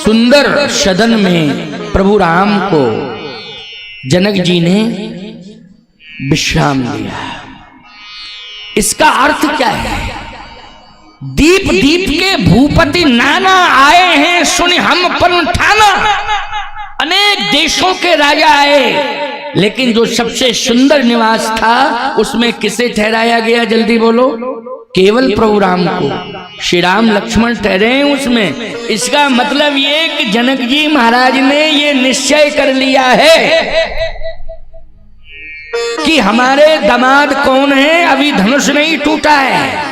सुंदर सदन में प्रभु राम को जनक जी ने विश्राम दिया। इसका अर्थ क्या है? दीप दीप के भूपति नाना आए हैं, सुन हम पर ठाना। अनेक देशों के राजा आए, लेकिन जो सबसे सुंदर निवास था उसमें किसे ठहराया गया? जल्दी बोलो। केवल प्रभु राम को। श्री राम लक्ष्मण ठहरे हैं उसमें। इसका मतलब ये कि जनक जी महाराज ने ये निश्चय कर लिया है कि हमारे दामाद कौन है। अभी धनुष नहीं टूटा है,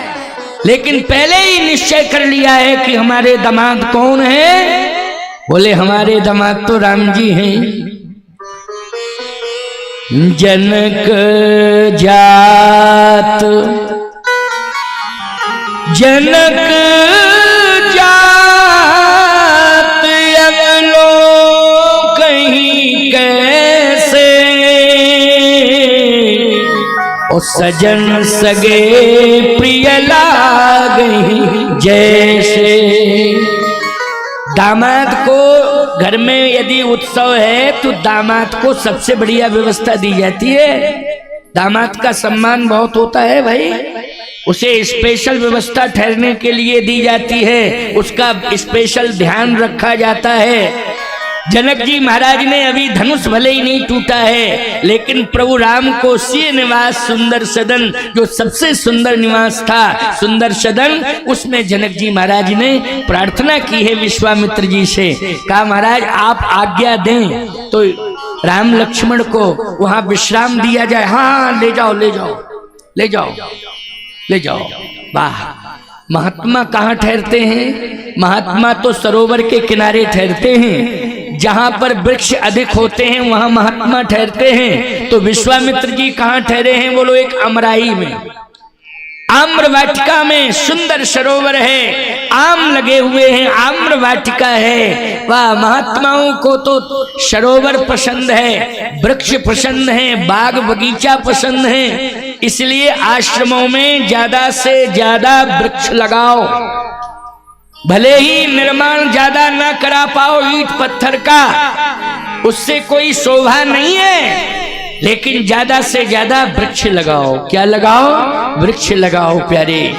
लेकिन पहले ही निश्चय कर लिया है कि हमारे दामाद कौन है। बोले हमारे दामाद तो राम जी हैं। जनक जात जनक जात अगलो कहीं कैसे, ओ सजन सगे प्रिय लागहीं जैसे। दामाद को घर में यदि उत्सव है तो दामाद को सबसे बढ़िया व्यवस्था दी जाती है। दामाद का सम्मान बहुत होता है भाई। उसे स्पेशल व्यवस्था ठहरने के लिए दी जाती है, उसका स्पेशल ध्यान रखा जाता है। जनक जी महाराज ने अभी धनुष भले ही नहीं टूटा है, लेकिन प्रभु राम को सी निवास सुंदर सदन, जो सबसे सुंदर निवास था, सुंदर सदन, उसमें जनक जी महाराज ने प्रार्थना की है विश्वामित्र जी से। कहा महाराज आप आज्ञा दें तो राम लक्ष्मण को वहां विश्राम दिया जाए। हाँ ले जाओ ले जाओ ले जाओ ले जाओ। वाह! महात्मा कहाँ ठहरते हैं? महात्मा तो सरोवर के किनारे ठहरते हैं। जहां पर वृक्ष अधिक होते हैं वहां महात्मा ठहरते हैं। तो विश्वामित्र जी कहाँ ठहरे हैं? बोलो एक अमराई में, आम्र वाटिका में। सुंदर सरोवर है, आम लगे हुए हैं, आम्र वाटिका है। वाह! महात्माओं को तो सरोवर पसंद है, वृक्ष पसंद है, बाग बगीचा पसंद है। इसलिए आश्रमों में ज्यादा से ज्यादा वृक्ष लगाओ। भले ही निर्माण ज्यादा ना करा पाओ ईंट पत्थर का, उससे कोई शोभा नहीं है, लेकिन ज्यादा से ज्यादा वृक्ष लगाओ। क्या लगाओ? वृक्ष लगाओ प्यारे।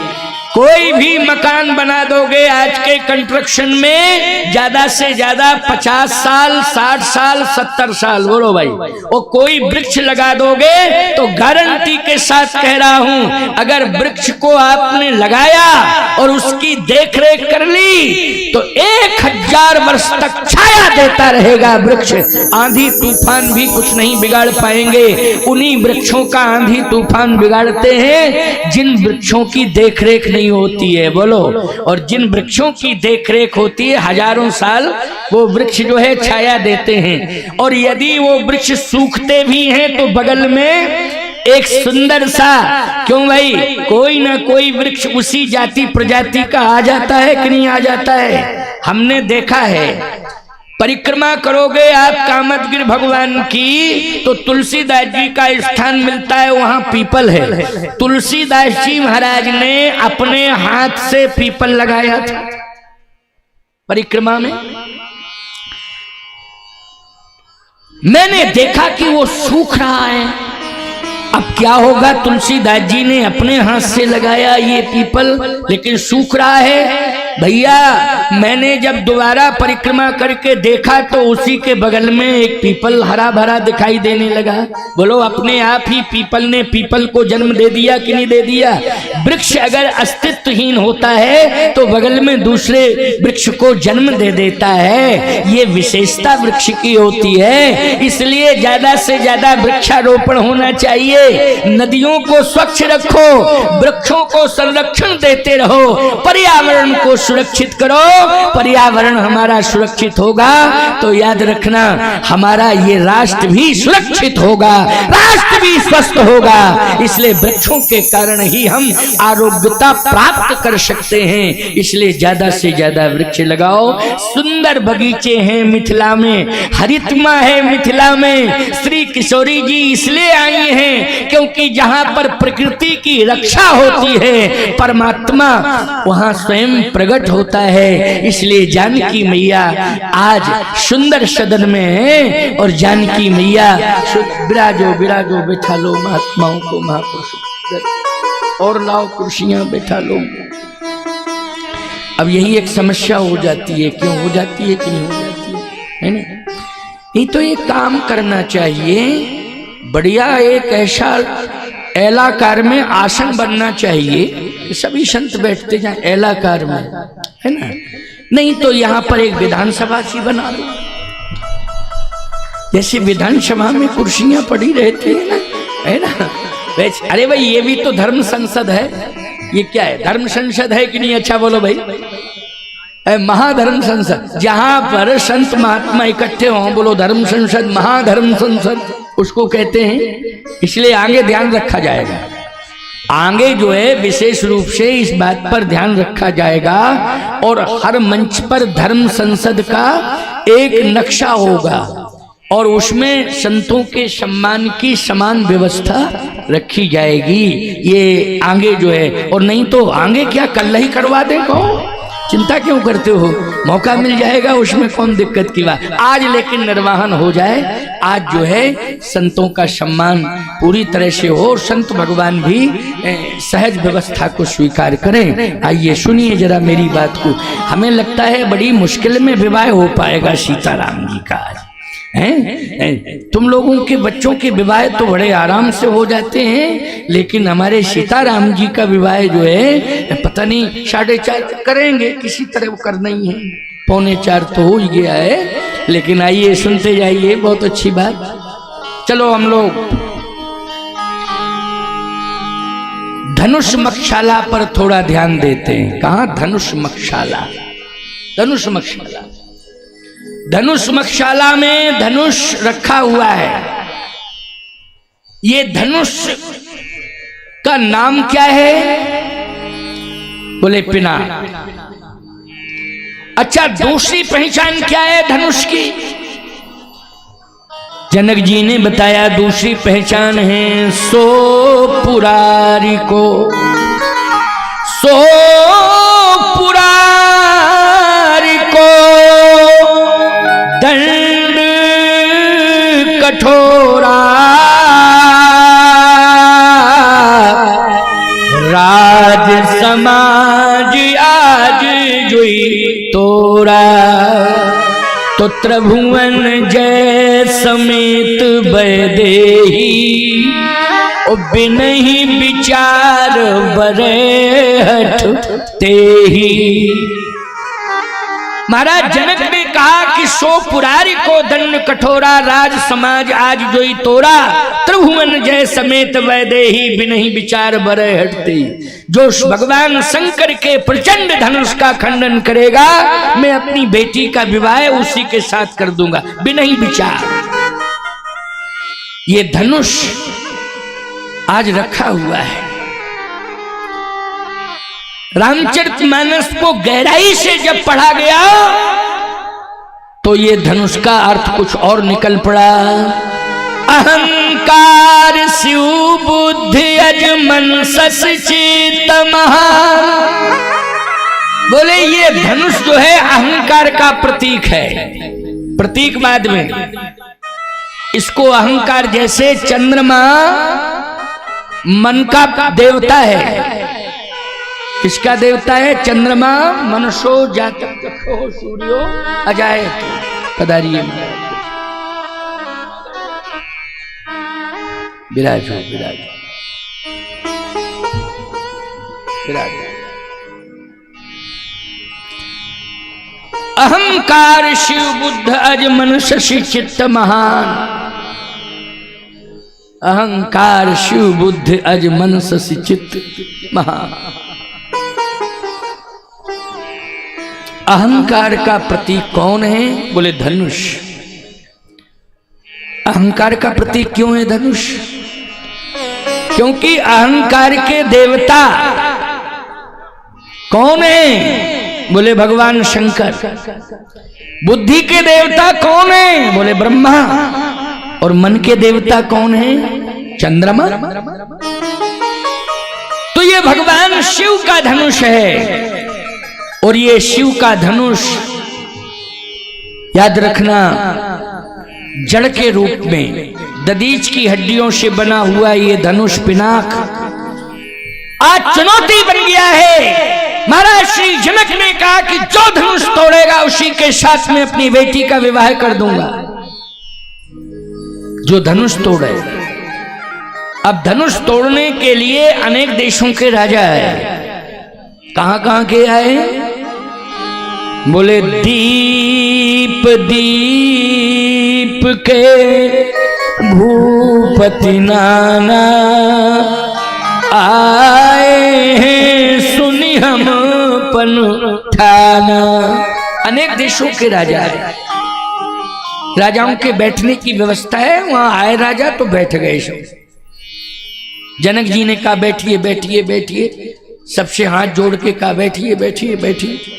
कोई भी मकान बना दोगे आज के कंस्ट्रक्शन में ज्यादा से ज्यादा 50 साल, 60 साल, 70 साल, बोलो भाई। और कोई वृक्ष लगा दोगे तो गारंटी के साथ कह रहा हूं, अगर वृक्ष को आपने लगाया और उसकी देखरेख कर ली तो 1000 वर्ष तक छाया देता रहेगा वृक्ष। आंधी तूफान भी कुछ नहीं बिगाड़ पाएंगे। उन्हीं वृक्षों का आंधी तूफान बिगाड़ते हैं जिन वृक्षों की देखरेख नहीं होती है, बोलो। और जिन वृक्षों की देखरेख होती है हजारों साल वो वृक्ष जो है छाया देते हैं। और यदि वो वृक्ष सूखते भी हैं तो बगल में एक सुंदर सा, क्यों भाई, कोई ना कोई वृक्ष उसी जाति प्रजाति का आ जाता है कि नहीं आ जाता है? हमने देखा है। परिक्रमा करोगे आप कामदगिरि भगवान की तो तुलसीदास जी का स्थान मिलता है, वहां पीपल है। तुलसीदास जी महाराज ने अपने हाथ से पीपल लगाया था परिक्रमा में। मैंने देखा कि वो सूख रहा है। अब क्या होगा? तुलसीदास जी ने अपने हाथ से लगाया ये पीपल, लेकिन सूख रहा है। भैया मैंने जब दोबारा परिक्रमा करके देखा तो उसी के बगल में एक पीपल हरा भरा दिखाई देने लगा। बोलो अपने आप ही पीपल ने पीपल को जन्म दे दिया कि नहीं दे दिया? वृक्ष अगर अस्तित्वहीन होता है तो बगल में दूसरे वृक्ष को जन्म दे देता है। ये विशेषता वृक्ष की होती है। इसलिए ज्यादा से ज्यादा वृक्षारोपण होना चाहिए। नदियों को स्वच्छ रखो, वृक्षों को संरक्षण देते रहो, पर्यावरण को सुरक्षित करो। पर्यावरण हमारा सुरक्षित होगा तो याद रखना हमारा ये राष्ट्र भी सुरक्षित होगा, राष्ट्र भी स्वस्थ होगा। इसलिए वृक्षों के कारण ही हम आरोग्यता प्राप्त कर सकते हैं। इसलिए ज्यादा से ज्यादा वृक्ष लगाओ। सुंदर बगीचे हैं मिथिला में, हरितमा है मिथिला में। श्री किशोरी जी इसलिए आई हैं क्योंकि जहां पर प्रकृति की रक्षा होती है परमात्मा वहां स्वयं प्रकट प्रकट होता है। इसलिए जानकी मैया आज सुंदर सदन में है और जानकी मैया विराजो विराजो बैठा लो महात्माओं को महापुरुषों और लाओ कुर्सियां बैठा लो। अब यही एक समस्या हो जाती है, क्यों हो जाती है कि नहीं हो जाती है ना? ये तो एक काम करना चाहिए, बढ़िया एक ऐसा एलाकार में आसन बनना चाहिए, सभी संत बैठते जाएं एलाकार में, है ना? नहीं तो यहाँ पर एक विधानसभा सी बना लो, जैसे विधानसभा में कुर्सियां पड़ी रहती है ना, है ना? वैसे अरे भाई ये भी तो धर्म संसद है, ये क्या है, धर्म संसद है कि नहीं? अच्छा बोलो भाई, महाधर्म संसद, जहां पर संत महात्मा इकट्ठे हों, बोलो धर्म संसद, महाधर्म संसद उसको कहते हैं। इसलिए आगे ध्यान रखा जाएगा, आगे जो है विशेष रूप से इस बात पर ध्यान रखा जाएगा और हर मंच पर धर्म संसद का एक नक्शा होगा और उसमें संतों के सम्मान की समान व्यवस्था रखी जाएगी। ये आगे जो है, और नहीं तो आगे क्या कल ही करवा दे, कहो चिंता क्यों करते हो, मौका मिल जाएगा, उसमें कौन दिक्कत की बात। आज लेकिन निर्वाहन हो जाए, आज जो है संतों का सम्मान पूरी तरह से हो और संत भगवान भी सहज व्यवस्था को स्वीकार करें। आइए सुनिए जरा मेरी बात को। हमें लगता है बड़ी मुश्किल में विवाह हो पाएगा सीताराम जी का आज, हैं? तुम लोगों के बच्चों के विवाह तो बड़े आराम से हो जाते हैं, लेकिन हमारे सीताराम जी का विवाह जो है पता नहीं 4:30 करेंगे, किसी तरह वो करना ही है, 3:45 तो हो ही गया है। लेकिन आइए सुनते जाइए, बहुत अच्छी बात। चलो हम लोग धनुष मक्षाला पर थोड़ा ध्यान देते हैं। कहाँ धनुष मक्षाला? धनुष मक्षाला, धनुष मक्षाला में धनुष रखा हुआ है। ये धनुष का नाम क्या है? बोले पिना। अच्छा, दूसरी पहचान क्या है धनुष की? जनक जी ने बताया दूसरी पहचान है सो पुरारी को, सो पुरारी को दंड कठोरा, राज समाज आज जुई तोरा, तो त्रिभुवन जय समेत बैदेही, ओ बिनहि विचार बरे हठ तेही। महाराज जनक ने कहा कि सो पुरारी को दंड कठोरा, राज समाज आज जोई तोरा, त्रिभुवन जय समेत वैदेही, बिनहि विचार बरे हटते। जो भगवान शंकर के प्रचंड धनुष का खंडन करेगा, मैं अपनी बेटी का विवाह उसी के साथ कर दूंगा, बिनहि विचार। ये धनुष आज रखा हुआ है। रामचरितमानस को गहराई से जब पढ़ा गया तो ये धनुष का अर्थ कुछ और निकल पड़ा। अहंकार शिव बुद्धि अजमन सस चित महान। बोले ये धनुष जो है अहंकार का प्रतीक है। प्रतीक बाद में इसको अहंकार, जैसे चंद्रमा मन का देवता है। किसका देवता है? चंद्रमा। मनसो जातक चक्षो सूर्यो अजायत। पधारिए विराजो विराजो विराजो। अहंकार शिव बुद्ध अज मन शशि चित्त महान। अहंकार शिव बुद्ध अज मन शशि चित्त महान। अहंकार का प्रतीक कौन है? बोले धनुष। अहंकार का प्रतीक क्यों है धनुष? क्योंकि अहंकार के देवता कौन है? बोले भगवान शंकर। बुद्धि के देवता कौन है? बोले ब्रह्मा। और मन के देवता कौन है? चंद्रमा। तो ये भगवान शिव का धनुष है। और ये शिव का धनुष याद रखना, जड़ के रूप में दधीच की हड्डियों से बना हुआ ये धनुष पिनाक आज चुनौती बन गया है। महाराज श्री जनक ने कहा कि जो धनुष तोड़ेगा उसी के साथ में अपनी बेटी का विवाह कर दूंगा, जो धनुष तोड़े। अब धनुष तोड़ने के लिए अनेक देशों के राजा है। कहां के आए? बोले दीप दीप के भूपति नाना आए हैं, सुनी हम पनठाना। अनेक देशों के राजा है, राजाओं के बैठने की व्यवस्था है। वहां आए राजा तो बैठ गए सब। जनक जी ने कहा बैठिए बैठिए बैठिए, सबसे हाथ जोड़ के कहा बैठिए बैठिए बैठिए।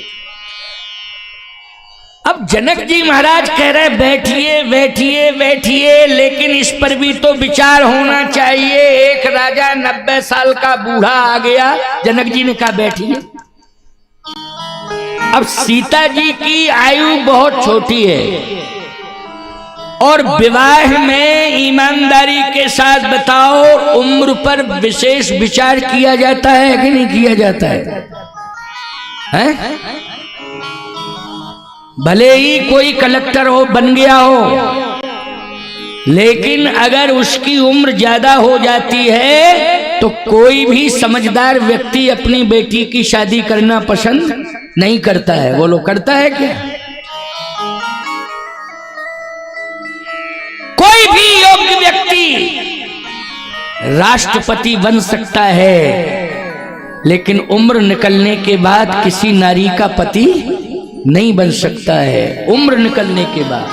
अब जनक जी महाराज कह रहे बैठिए बैठिए बैठिए, लेकिन इस पर भी तो विचार होना चाहिए। एक राजा 90 साल का बूढ़ा आ गया, जनक जी ने कहा बैठिए। अब सीता जी की आयु बहुत छोटी है और विवाह में ईमानदारी के साथ बताओ, उम्र पर विशेष विचार किया जाता है कि नहीं किया जाता है? हैं? भले ही कोई कलेक्टर हो बन गया हो, लेकिन अगर उसकी उम्र ज्यादा हो जाती है तो कोई भी समझदार व्यक्ति अपनी बेटी की शादी करना पसंद नहीं करता है। वो लोग करता है क्या? कोई भी योग्य व्यक्ति राष्ट्रपति बन सकता है, लेकिन उम्र निकलने के बाद किसी नारी का पति नहीं बन सकता है, उम्र निकलने के बाद।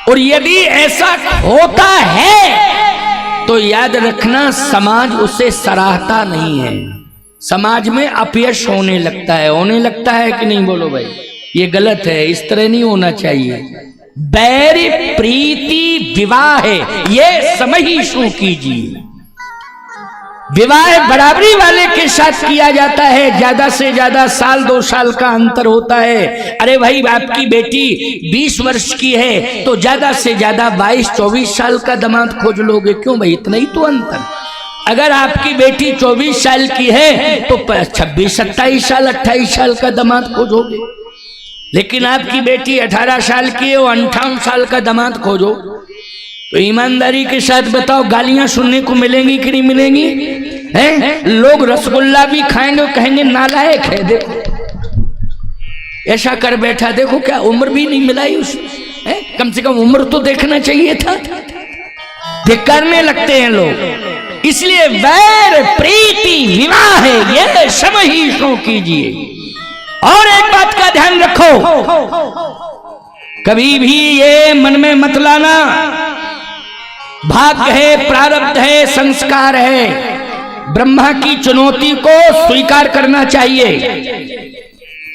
और यदि ऐसा होता है तो याद रखना, समाज उसे सराहता नहीं है। समाज में अपयश होने लगता है कि नहीं? बोलो भाई, ये गलत है, इस तरह नहीं होना चाहिए। बैर प्रीति विवाह है, ये समझिशु कीजिए। विवाह बराबरी वाले के साथ किया जाता है, ज्यादा से ज्यादा साल 2 साल का अंतर होता है। अरे भाई, आपकी बेटी 20 वर्ष की है तो ज्यादा से ज्यादा 22-24 साल का दामाद खोज लोगे। क्यों भाई, इतना ही तो अंतर। अगर आपकी बेटी 24 साल की है तो 26-27 साल 28 साल का दामाद खोजोगे, लेकिन आपकी बेटी 18 साल की है, वो 58 साल का दामाद खोजो तो ईमानदारी के साथ बताओ, गालियां सुनने को मिलेंगी कि नहीं मिलेंगी? हैं? लोग रसगुल्ला भी खाएंगे, कहेंगे नालायक है, देखो ऐसा कर बैठा, देखो क्या उम्र भी नहीं मिलाई उसने, कम से कम उम्र तो देखना चाहिए था। धिक्कारने लगते हैं लोग। इसलिए वैर प्रीति विवाह है, ये समझिशु कीजिए। और एक बात का ध्यान रखो, कभी भी ये मन में मत लाना भाग्य है, प्रारब्ध है, संस्कार है। ब्रह्मा की चुनौती को स्वीकार करना चाहिए,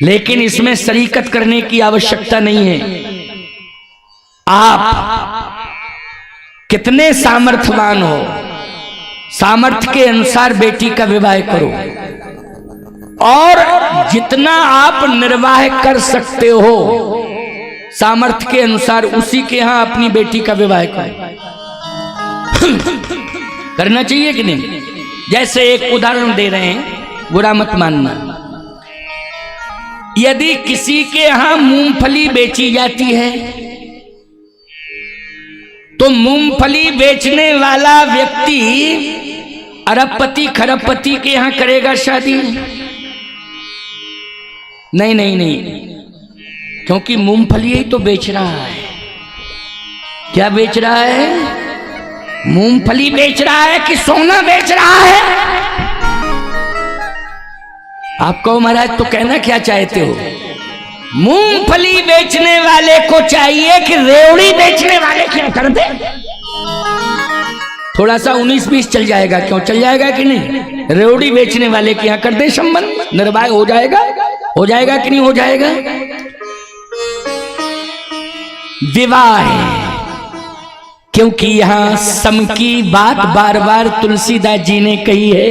लेकिन इसमें शरीकत करने की आवश्यकता नहीं है। आप कितने सामर्थ्यवान हो, सामर्थ्य के अनुसार बेटी का विवाह करो, और जितना आप निर्वाह कर सकते हो सामर्थ्य के अनुसार उसी के यहां अपनी बेटी का विवाह करो। करना चाहिए कि नहीं? जैसे एक उदाहरण दे रहे हैं, बुरा मत मानना। यदि किसी के यहां मूंगफली बेची जाती है तो मूंगफली बेचने वाला व्यक्ति अरबपति खरबपति के यहां करेगा शादी? नहीं नहीं नहीं, क्योंकि मूंगफली ही तो बेच रहा है। क्या बेच रहा है? मूंगफली बेच रहा है कि सोना बेच रहा है? आप कहो महाराज तो कहना क्या चाहते हो? मूंगफली बेचने वाले को चाहिए कि रेवड़ी बेचने वाले क्या कर दे? थोड़ा सा 19-20 चल जाएगा, क्यों चल जाएगा कि नहीं? रेवड़ी बेचने वाले के यहां कर दे संबंध, निर्वाह हो जाएगा कि नहीं हो जाएगा? विवाह है, क्योंकि यहां सम की बात बार बार तुलसीदास जी ने कही है।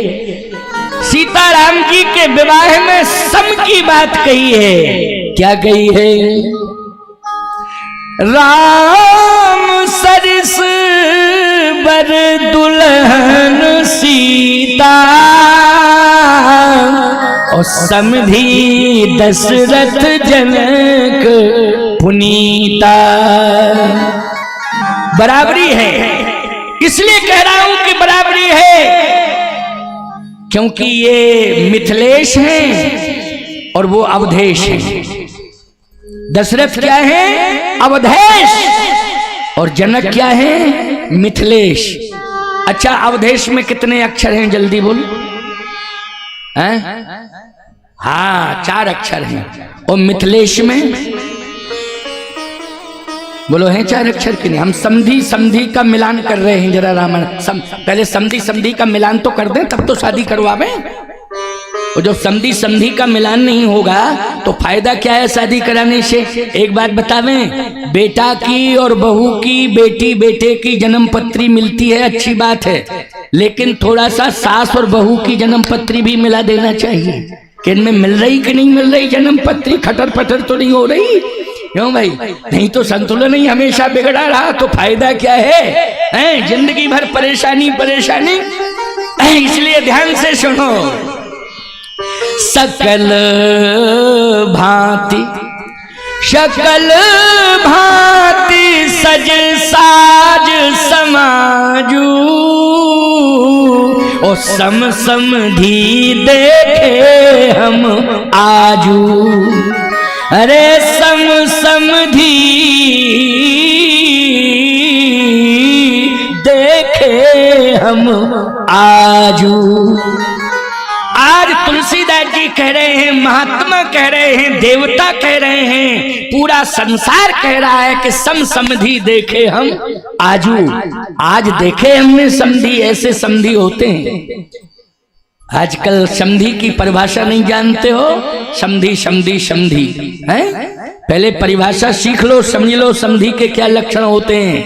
सीताराम जी के विवाह में सम की बात कही है। क्या कही है? राम सरस बर दुल्हन सीता और समधी दशरथ जनक पुनीता। बराबरी है, इसलिए कह रहा हूं कि बराबरी है क्योंकि ये मिथिलेश हैं और वो अवधेश हैं। दशरथ क्या है? अवधेश। और जनक क्या है? मिथिलेश। अच्छा, अवधेश में कितने अक्षर हैं? जल्दी बोल। हाँ, 4 अक्षर हैं। और मिथिलेश में बोलो हैं 4 अक्षर के नहीं? हम समधी समधी का मिलान कर रहे हैं। जरा रामायण पहले समधी समधी का मिलान तो कर दें, तब तो शादी करवावे। और जब समधी समधी का मिलान नहीं होगा तो फायदा क्या है शादी कराने से? एक बात बतावें, बेटा की और बहू की, बेटी बेटे की जन्म पत्री मिलती है, अच्छी बात है, लेकिन थोड़ा सा सास और बहू की जन्म पत्री भी मिला देना चाहिए कि इनमें मिल रही कि नहीं मिल रही जन्म पत्री, खटर पटर तो नहीं हो रही। क्यों भाई? नहीं तो संतुलन ही हमेशा बिगड़ा रहा तो फायदा क्या है? जिंदगी भर परेशानी परेशानी। इसलिए ध्यान से सुनो। सकल भांति शकल भांति सज साज समाजू और सम समधी देखे हम आजू। अरे सम समधी देखे हम आजू। आज तुलसीदास जी कह रहे हैं, महात्मा कह रहे हैं, देवता कह रहे हैं, पूरा संसार कह रहा है कि सम समधी देखे हम आजू। आज देखे हमने समधी, ऐसे समधी होते हैं। आजकल समधी की परिभाषा नहीं जानते हो? समधी समधी समधी है? पहले परिभाषा सीख लो, समझ लो समधी के क्या लक्षण होते हैं।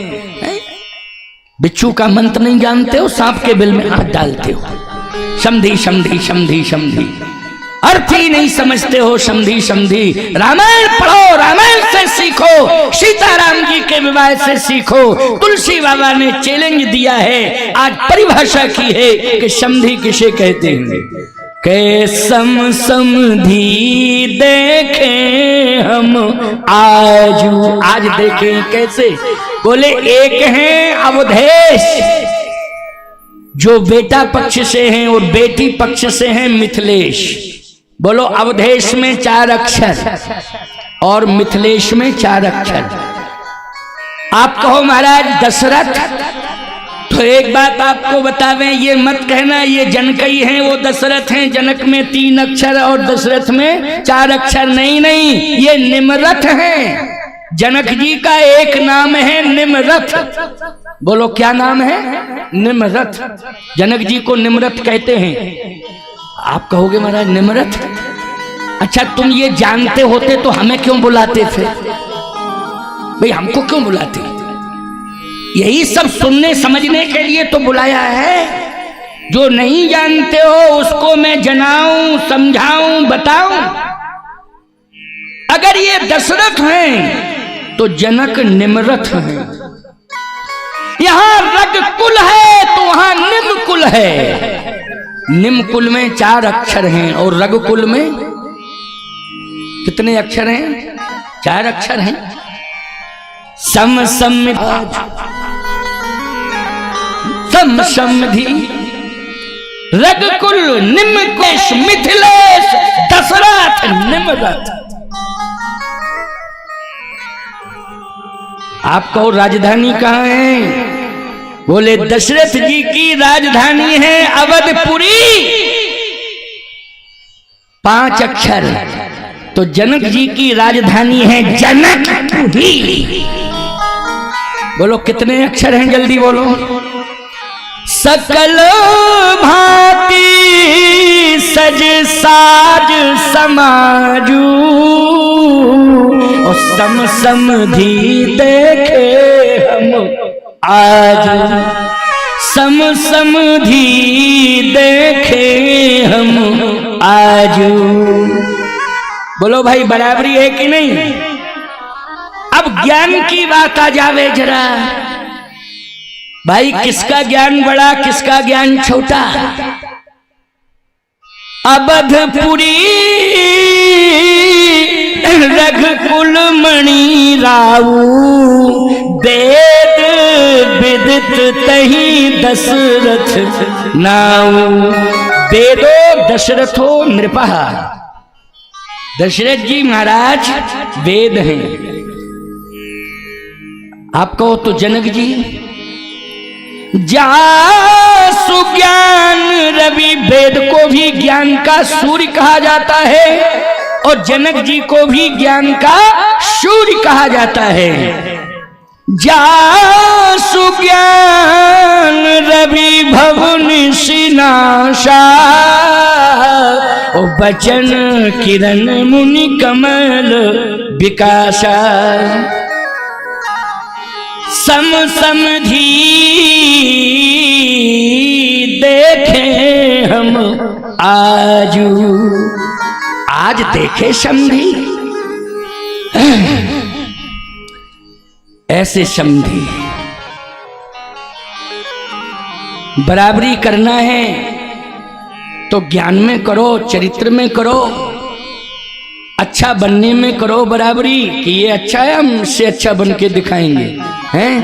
बिच्छू का मंत्र नहीं जानते हो? सांप के बिल में हाथ डालते हो। समधी समधी समधी समधी, अर्थ ही नहीं समझते हो समधी समधी। रामायण पढ़ो, रामायण से सीखो, सीताराम जी के विवाह से सीखो। तुलसी बाबा ने चैलेंज दिया है, आज परिभाषा की है कि समधी किसे कहते हैं। के सम समधी देखे हम आजू। आज देखें कैसे? बोले एक हैं अवधेश जो बेटा पक्ष से हैं और बेटी पक्ष से हैं मिथिलेश। बोलो, अवधेश में 4 अक्षर और मिथिलेश में 4 अक्षर। आप कहो महाराज दशरथ, तो एक बात आपको बतावें, ये मत कहना ये जनकई हैं वो दशरथ हैं, जनक में 3 अक्षर और दशरथ में 4 अक्षर। नहीं नहीं, ये निमरथ हैं। जनक जी का एक नाम है निमरथ। बोलो क्या नाम है? निमरथ। जनक जी को निमरथ कहते हैं। आप कहोगे महाराज निमरथ, अच्छा तुम ये जानते होते तो हमें क्यों बुलाते थे? भाई हमको क्यों बुलाते? यही सब सुनने समझने के लिए तो बुलाया है। जो नहीं जानते हो उसको मैं जनाऊं, समझाऊं, बताऊं। अगर ये दशरथ हैं तो जनक निमरथ हैं। यहां रग कुल है तो वहां निम कुल है। निम कुल में 4 अक्षर हैं और रग कुल में कितने अक्षर हैं? 4 अक्षर हैं। सम समधी रग कुल निमकेश मिथिलेश दशरथ निमरथ। आप कहो राजधानी कहाँ है? बोले दशरथ जी की राजधानी है अवधपुरी। 5 अक्षर। तो जनक जी की राजधानी है जनकपुरी। बोलो कितने अक्षर हैं? जल्दी बोलो। सकल भांति सज साज समाजू और सम समधी देखे हम आज। सम समधी देखे हम आजू। बोलो भाई बराबरी है कि नहीं? अब ज्ञान की बात आ जावे जरा, भाई किसका ज्ञान बड़ा किसका ज्ञान छोटा? अवधपुरी रघुकुल मणि राऊ, वेद विदित तही दशरथ नाऊ। वेदो दशरथो नृपः, दशरथ जी महाराज वेद हैं। आप कहो तो जनक जी। जासु ज्ञान रवि, वेद को भी ज्ञान का सूर्य कहा जाता है और जनक जी को भी ज्ञान का सूर्य कहा जाता है। जासु ज्ञान रवि भवन सिनाशा, ओ बचन किरण मुनि कमल विकासा। सम समधी देखे हम आजू, आज देखे समधी, ऐसे समधी। बराबरी करना है तो ज्ञान में करो, चरित्र में करो, अच्छा बनने में करो बराबरी कि ये अच्छा है हम इससे अच्छा बन के दिखाएंगे, हैं?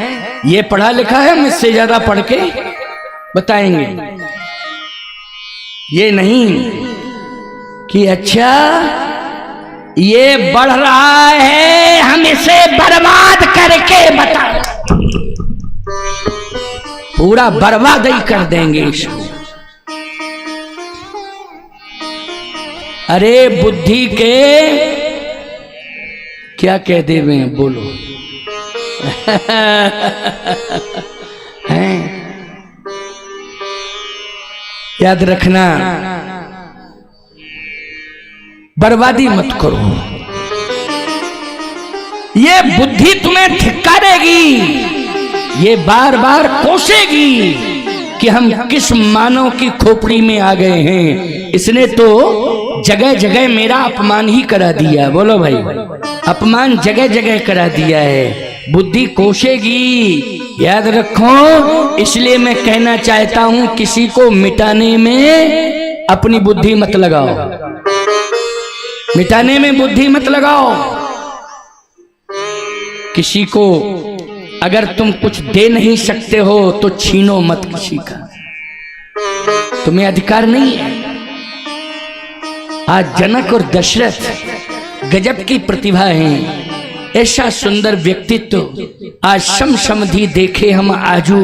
ये पढ़ा लिखा है हम इससे ज्यादा पढ़ के बताएंगे। ये नहीं कि अच्छा ये बढ़ रहा है हम इसे बर्बाद करके बता, पूरा बर्बाद ही कर देंगे इसको। अरे बुद्धि के क्या कह दे वे बोलो हैं? याद रखना, बर्बादी मत करो। ये बुद्धि तुम्हें धिक्कारेगी, ये बार बार कोसेगी कि हम किस मानव की खोपड़ी में आ गए हैं। इसने तो जगह जगह मेरा अपमान ही करा दिया। बोलो भाई, अपमान जगह जगह करा दिया है। बुद्धि कोसेगी, याद रखो। इसलिए मैं कहना चाहता हूं किसी को मिटाने में अपनी बुद्धि मत लगाओ, मिटाने में बुद्धि मत लगाओ। किसी को अगर तुम कुछ दे नहीं सकते हो तो छीनो मत किसी का, तुम्हें अधिकार नहीं है। आज जनक और दशरथ गजब की प्रतिभा है, ऐसा सुंदर व्यक्तित्व। आज सम समधी देखे हम आजू,